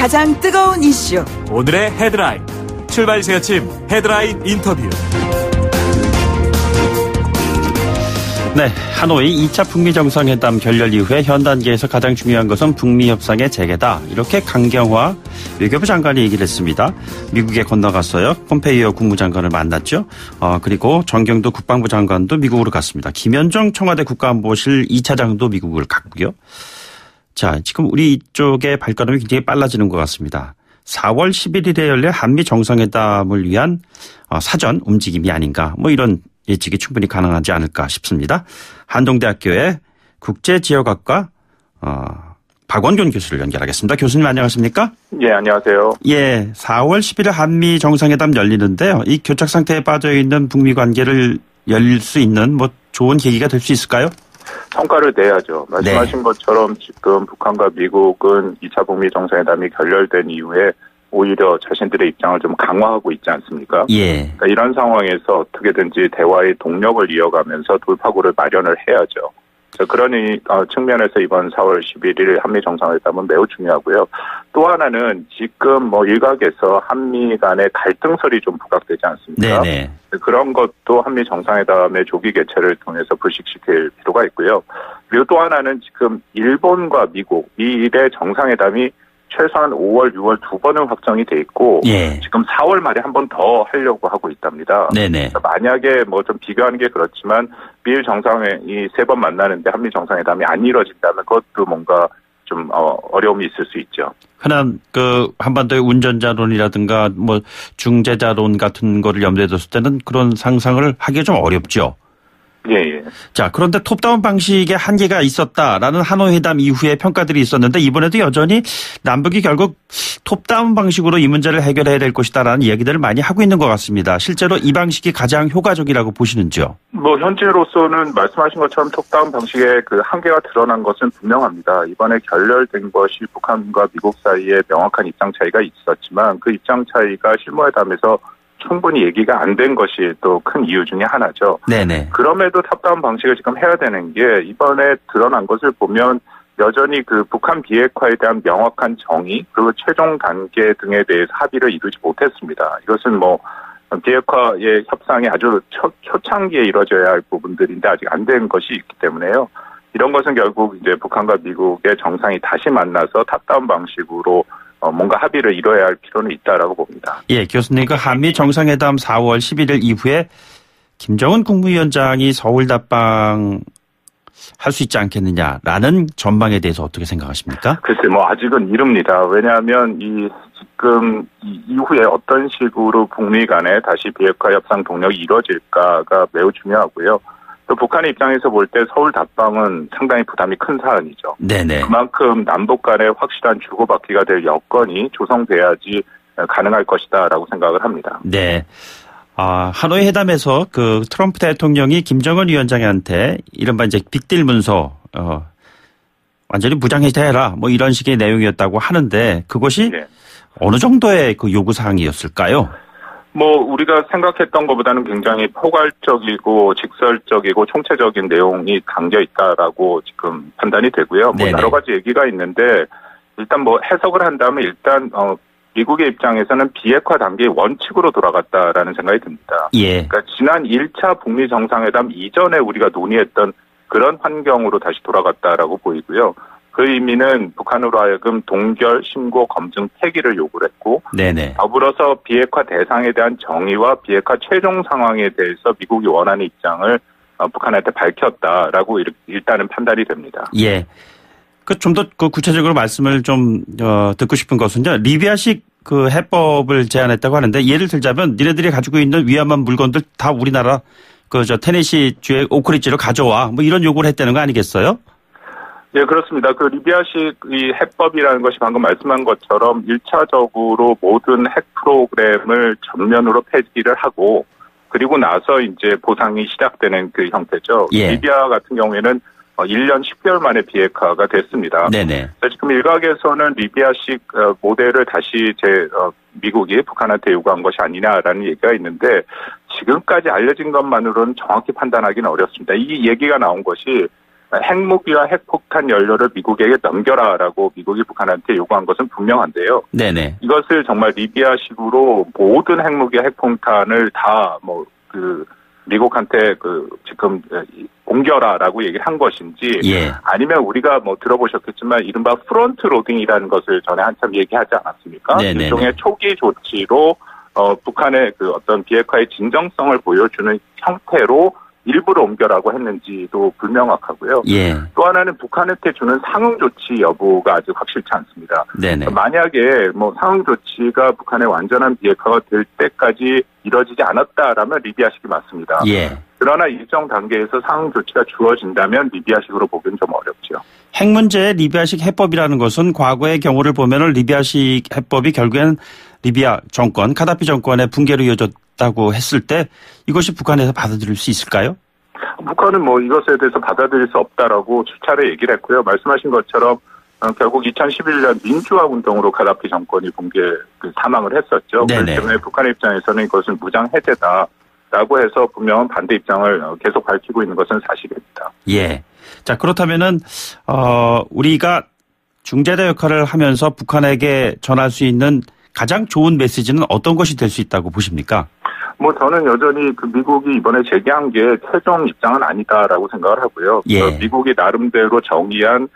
가장 뜨거운 이슈. 오늘의 헤드라인. 출발 새 아침 헤드라인 인터뷰. 네, 하노이 2차 북미 정상회담 결렬 이후에 현 단계에서 가장 중요한 것은 북미 협상의 재개다. 이렇게 강경화 외교부 장관이 얘기를 했습니다. 미국에 건너갔어요. 폼페이오 국무장관을 만났죠. 그리고 정경도 국방부 장관도 미국으로 갔습니다. 김현정 청와대 국가안보실 2차장도 미국을 갔고요. 자, 지금 우리 이쪽의 발걸음이 굉장히 빨라지는 것 같습니다. 4월 11일에 열릴 한미 정상회담을 위한 사전 움직임이 아닌가, 뭐 이런 예측이 충분히 가능하지 않을까 싶습니다. 한동대학교의 국제지역학과 박원균 교수를 연결하겠습니다. 교수님 안녕하십니까? 예, 안녕하세요. 예, 4월 11일 한미 정상회담 열리는데요. 이 교착 상태에 빠져 있는 북미 관계를 열릴 수 있는 뭐 좋은 계기가 될 수 있을까요? 성과를 내야죠. 말씀하신 네. 것처럼 지금 북한과 미국은 2차 북미 정상회담이 결렬된 이후에 오히려 자신들의 입장을 좀 강화하고 있지 않습니까? 예. 그러니까 이런 상황에서 어떻게든지 대화의 동력을 이어가면서 돌파구를 마련을 해야죠. 그러니 측면에서 이번 4월 11일 한미 정상회담은 매우 중요하고요. 또 하나는 지금 뭐 일각에서 한미 간의 갈등설이 좀 부각되지 않습니까? 네네. 그런 것도 한미 정상회담의 조기 개최를 통해서 불식시킬 필요가 있고요. 그리고 또 하나는 지금 일본과 미국 미일의 정상회담이 최소한 5월, 6월 두 번은 확정이 돼 있고 예. 지금 4월 말에 한 번 더 하려고 하고 있답니다. 네네. 만약에 뭐 좀 비교하는 게 그렇지만 미일 정상회의 세 번 만나는데 한미 정상회담이 안 이루어진다면 그것도 뭔가 좀 어려움이 있을 수 있죠. 흔한 그 한반도의 운전자론이라든가 뭐 중재자론 같은 거를 염두에 뒀을 때는 그런 상상을 하기가 좀 어렵죠. 예. 자, 그런데 톱다운 방식에 한계가 있었다라는 하노이 회담 이후에 평가들이 있었는데 이번에도 여전히 남북이 결국 톱다운 방식으로 이 문제를 해결해야 될 것이다라는 이야기들을 많이 하고 있는 것 같습니다. 실제로 이 방식이 가장 효과적이라고 보시는지요? 뭐 현재로서는 말씀하신 것처럼 톱다운 방식의 그 한계가 드러난 것은 분명합니다. 이번에 결렬된 것이 북한과 미국 사이에 명확한 입장 차이가 있었지만 그 입장 차이가 실무회담에서 충분히 얘기가 안 된 것이 또 큰 이유 중에 하나죠. 네네. 그럼에도 탑다운 방식을 지금 해야 되는 게 이번에 드러난 것을 보면 여전히 그 북한 비핵화에 대한 명확한 정의 그리고 최종 단계 등에 대해서 합의를 이루지 못했습니다. 이것은 뭐 비핵화의 협상이 아주 초창기에 이루어져야 할 부분들인데 아직 안 된 것이 있기 때문에요. 이런 것은 결국 이제 북한과 미국의 정상이 다시 만나서 탑다운 방식으로 뭔가 합의를 이뤄야 할 필요는 있다라고 봅니다. 예, 교수님, 그 한미 정상회담 4월 11일 이후에 김정은 국무위원장이 서울 답방 할 수 있지 않겠느냐라는 전망에 대해서 어떻게 생각하십니까? 글쎄, 뭐 아직은 이릅니다. 왜냐하면 지금 이후에 어떤 식으로 북미 간에 다시 비핵화 협상 동력이 이루어질까가 매우 중요하고요. 또 북한의 입장에서 볼 때 서울 답방은 상당히 부담이 큰 사안이죠. 네네. 그만큼 남북 간의 확실한 주고받기가 될 여건이 조성돼야지 가능할 것이다라고 생각을 합니다. 네. 하노이 회담에서 그 트럼프 대통령이 김정은 위원장한테 이른바 이제 빅딜 문서 완전히 무장해제해라 뭐 이런 식의 내용이었다고 하는데 그것이 네. 어느 정도의 그 요구 사항이었을까요? 뭐 우리가 생각했던 것보다는 굉장히 포괄적이고 직설적이고 총체적인 내용이 담겨 있다라고 지금 판단이 되고요. 뭐 여러 가지 얘기가 있는데 일단 뭐 해석을 한다면 일단 미국의 입장에서는 비핵화 단계의 원칙으로 돌아갔다라는 생각이 듭니다. 예. 그러니까 지난 1차 북미 정상회담 이전에 우리가 논의했던 그런 환경으로 다시 돌아갔다라고 보이고요. 그 의미는 북한으로 하여금 동결, 심고, 검증, 폐기를 요구를 했고 네네. 더불어서 비핵화 대상에 대한 정의와 비핵화 최종 상황에 대해서 미국이 원하는 입장을 북한한테 밝혔다라고 일단은 판단이 됩니다. 예. 좀 더 구체적으로 말씀을 좀 듣고 싶은 것은요. 리비아식 그 해법을 제안했다고 하는데 예를 들자면 니네들이 가지고 있는 위험한 물건들 다 우리나라 테네시주의 오크리지로 가져와 뭐 이런 요구를 했다는 거 아니겠어요? 네, 그렇습니다. 그 리비아식 이 해법이라는 것이 방금 말씀한 것처럼 1차적으로 모든 핵 프로그램을 전면으로 폐기를 하고 그리고 나서 이제 보상이 시작되는 그 형태죠. 예. 리비아 같은 경우에는 1년 10개월 만에 비핵화가 됐습니다. 네네. 지금 일각에서는 리비아식 모델을 다시 미국이 북한한테 요구한 것이 아니냐라는 얘기가 있는데 지금까지 알려진 것만으로는 정확히 판단하기는 어렵습니다. 이 얘기가 나온 것이 핵무기와 핵폭탄 연료를 미국에게 넘겨라라고 미국이 북한한테 요구한 것은 분명한데요. 네네. 이것을 정말 리비아식으로 모든 핵무기와 핵폭탄을 다 미국한테 지금 옮겨라라고 얘기를 한 것인지 예. 아니면 우리가 들어보셨겠지만 이른바 프론트 로딩이라는 것을 전에 한참 얘기하지 않았습니까? 네네네. 일종의 초기 조치로 북한의 어떤 비핵화의 진정성을 보여주는 형태로 일부러 옮겨라고 했는지도 불명확하고요. 예. 또 하나는 북한한테 주는 상응 조치 여부가 아직 확실치 않습니다. 네네. 만약에 상응 조치가 북한의 완전한 비핵화가 될 때까지 이뤄지지 않았다라면 리비아식이 맞습니다. 예. 그러나 일정 단계에서 상응 조치가 주어진다면 리비아식으로 보기는 좀 어렵죠. 핵 문제의 리비아식 해법이라는 것은 과거의 경우를 보면은 리비아식 해법이 결국엔 리비아 정권, 카다피 정권의 붕괴로 이어졌다고 했을 때 이것이 북한에서 받아들일 수 있을까요? 북한은 이것에 대해서 받아들일 수 없다라고 수차례 얘기를 했고요. 말씀하신 것처럼 결국 2011년 민주화 운동으로 카다피 정권이 붕괴 사망을 했었죠. 네네. 그렇기 때문에 북한의 입장에서는 이것은 무장 해제다라고 해서 분명한 반대 입장을 계속 밝히고 있는 것은 사실입니다. 예. 자, 그렇다면은 우리가 중재자 역할을 하면서 북한에게 전할 수 있는 가장 좋은 메시지는 어떤 것이 될 수 있다고 보십니까? 저는 여전히 미국이 이번에 제기한 게 최종 입장은 아니다라고 생각을 하고요. 예. 미국이 나름대로 정의한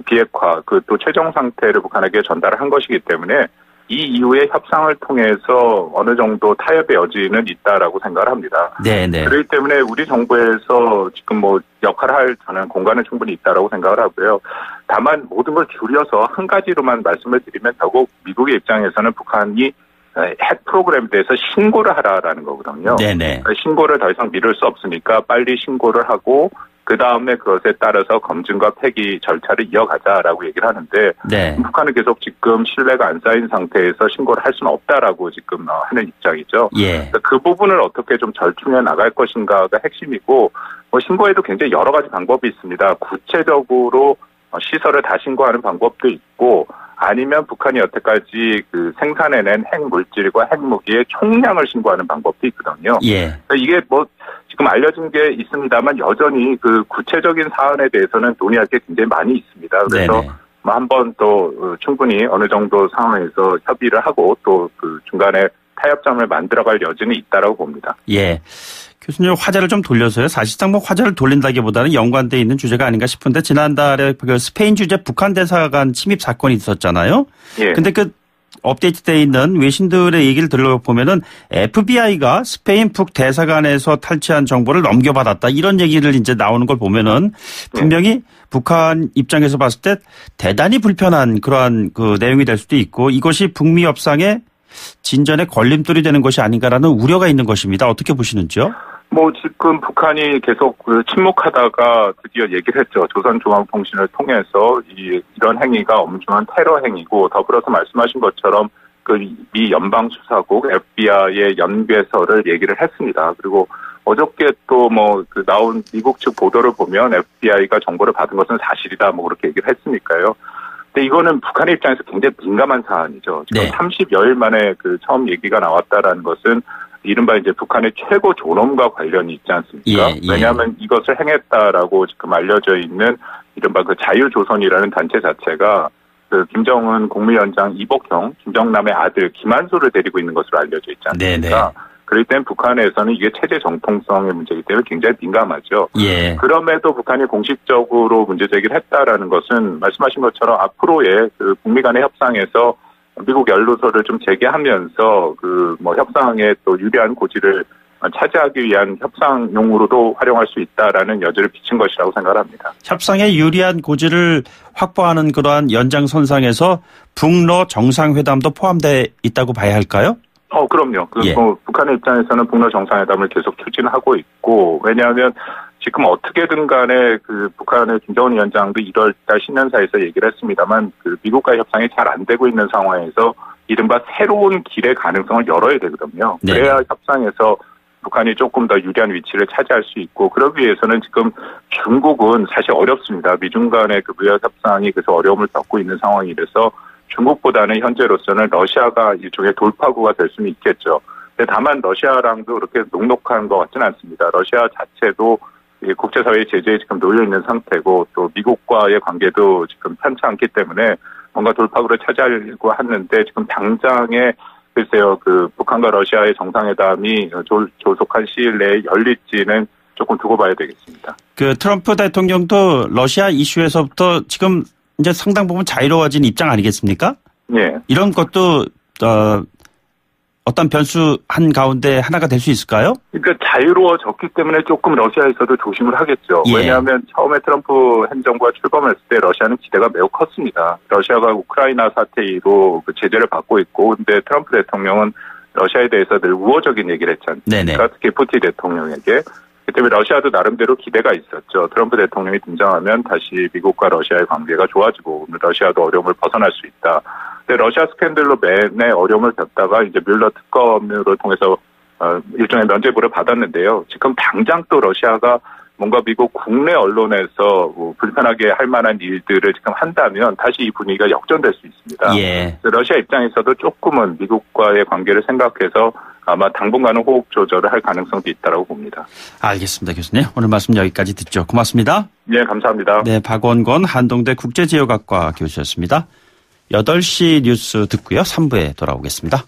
비핵화, 또 최종 상태를 북한에게 전달한 것이기 때문에 이 이후에 협상을 통해서 어느 정도 타협의 여지는 있다라고 생각을 합니다. 네네. 그렇기 때문에 우리 정부에서 지금 역할을 할 저는 공간은 충분히 있다라고 생각을 하고요. 다만 모든 걸 줄여서 한 가지로만 말씀을 드리면 결국 미국의 입장에서는 북한이 핵 프로그램에 대해서 신고를 하라라는 거거든요. 네네. 신고를 더 이상 미룰 수 없으니까 빨리 신고를 하고 그 다음에 그것에 따라서 검증과 폐기 절차를 이어가자라고 얘기를 하는데 네. 북한은 계속 지금 신뢰가 안 쌓인 상태에서 신고를 할 수는 없다라고 지금 하는 입장이죠. 예. 그 부분을 어떻게 좀 절충해 나갈 것인가가 핵심이고 신고에도 굉장히 여러 가지 방법이 있습니다. 구체적으로 시설을 다 신고하는 방법도 있고 아니면 북한이 여태까지 생산해낸 핵물질과 핵무기의 총량을 신고하는 방법도 있거든요. 예. 이게 지금 알려진 게 있습니다만 여전히 구체적인 사안에 대해서는 논의할 게 굉장히 많이 있습니다. 그래서 네네. 한번 또 충분히 어느 정도 상황에서 협의를 하고 또 중간에 타협점을 만들어갈 여지는 있다라고 봅니다. 예. 교수님 화제를 좀 돌려서요. 사실상 화제를 돌린다기보다는 연관되어 있는 주제가 아닌가 싶은데 지난달에 스페인 주재 북한 대사관 침입 사건이 있었잖아요. 예. 근데 업데이트되어 있는 외신들의 얘기를 들어보면은 FBI가 스페인 북 대사관에서 탈취한 정보를 넘겨받았다. 이런 얘기를 이제 나오는 걸 보면은 분명히 북한 입장에서 봤을 때 대단히 불편한 그러한 내용이 될 수도 있고 이것이 북미 협상의 진전에 걸림돌이 되는 것이 아닌가라는 우려가 있는 것입니다. 어떻게 보시는지요? 지금 북한이 계속 침묵하다가 드디어 얘기를 했죠. 조선중앙통신을 통해서 이런 행위가 엄중한 테러 행위고 더불어서 말씀하신 것처럼 미 연방수사국 FBI의 연계서를 얘기를 했습니다. 그리고 어저께 또 나온 미국 측 보도를 보면 FBI가 정보를 받은 것은 사실이다 그렇게 얘기를 했으니까요. 근데 이거는 북한의 입장에서 굉장히 민감한 사안이죠. 지금 네. 30여일 만에 처음 얘기가 나왔다라는 것은 이른바 이제 북한의 최고 존엄과 관련이 있지 않습니까? 예. 왜냐하면 이것을 행했다라고 지금 알려져 있는 이른바 자유조선이라는 단체 자체가 김정은 국무위원장 이복형, 김정남의 아들 김한수를 데리고 있는 것으로 알려져 있지 않습니까? 네네. 그렇기 때문에 북한에서는 이게 체제 정통성의 문제이기 때문에 굉장히 민감하죠. 예. 그럼에도 북한이 공식적으로 문제 제기를 했다라는 것은 말씀하신 것처럼 앞으로의 북미 간의 협상에서 미국 연루소를 좀 재개하면서 협상에 또 유리한 고지를 차지하기 위한 협상용으로도 활용할 수 있다라는 여지를 비친 것이라고 생각합니다. 협상에 유리한 고지를 확보하는 그러한 연장선상에서 북러 정상회담도 포함되어 있다고 봐야 할까요? 그럼요. 예. 북한의 입장에서는 북러 정상회담을 계속 추진하고 있고 왜냐하면 지금 어떻게든 간에 북한의 김정은 위원장도 1월달 신년사에서 얘기를 했습니다만 미국과의 협상이 잘 안 되고 있는 상황에서 이른바 새로운 길의 가능성을 열어야 되거든요. 네. 그래야 협상에서 북한이 조금 더 유리한 위치를 차지할 수 있고 그러기 위해서는 지금 중국은 사실 어렵습니다. 미중 간의 무역 협상이 그래서 어려움을 겪고 있는 상황이라서 중국보다는 현재로서는 러시아가 일종의 돌파구가 될 수는 있겠죠. 근데 다만 러시아랑도 그렇게 녹록한 것 같지는 않습니다. 러시아 자체도 국제사회의 제재에 지금 놓여 있는 상태고 또 미국과의 관계도 지금 편치 않기 때문에 뭔가 돌파구를 차지하려고 하는데 지금 당장에 글쎄요, 북한과 러시아의 정상회담이 조속한 시일 내에 열릴지는 조금 두고 봐야 되겠습니다. 트럼프 대통령도 러시아 이슈에서부터 지금 이제 상당 부분 자유로워진 입장 아니겠습니까? 예. 이런 것도 어떤 변수한 가운데 하나가 될 수 있을까요? 그러니까 자유로워졌기 때문에 조금 러시아에서도 조심을 하겠죠. 예. 왜냐하면 처음에 트럼프 행정부가 출범했을 때 러시아는 기대가 매우 컸습니다. 러시아가 우크라이나 사태로 제재를 받고 있고, 근데 트럼프 대통령은 러시아에 대해서 늘 우호적인 얘기를 했지 않습니까? 특히 푸틴 대통령에게. 그 때문에 러시아도 나름대로 기대가 있었죠. 트럼프 대통령이 등장하면 다시 미국과 러시아의 관계가 좋아지고 러시아도 어려움을 벗어날 수 있다. 근데 러시아 스캔들로 매내 어려움을 겪다가 이제 뮬러 특검을 통해서 일종의 면죄부를 받았는데요. 지금 당장 또 러시아가 뭔가 미국 국내 언론에서 불편하게 할 만한 일들을 지금 한다면 다시 이 분위기가 역전될 수 있습니다. 예. 러시아 입장에서도 조금은 미국과의 관계를 생각해서 아마 당분간은 호흡 조절을 할 가능성도 있다고 봅니다. 알겠습니다, 교수님. 오늘 말씀 여기까지 듣죠. 고맙습니다. 네, 감사합니다. 네, 박원권 한동대 국제지역학과 교수였습니다. 8시 뉴스 듣고요. 3부에 돌아오겠습니다.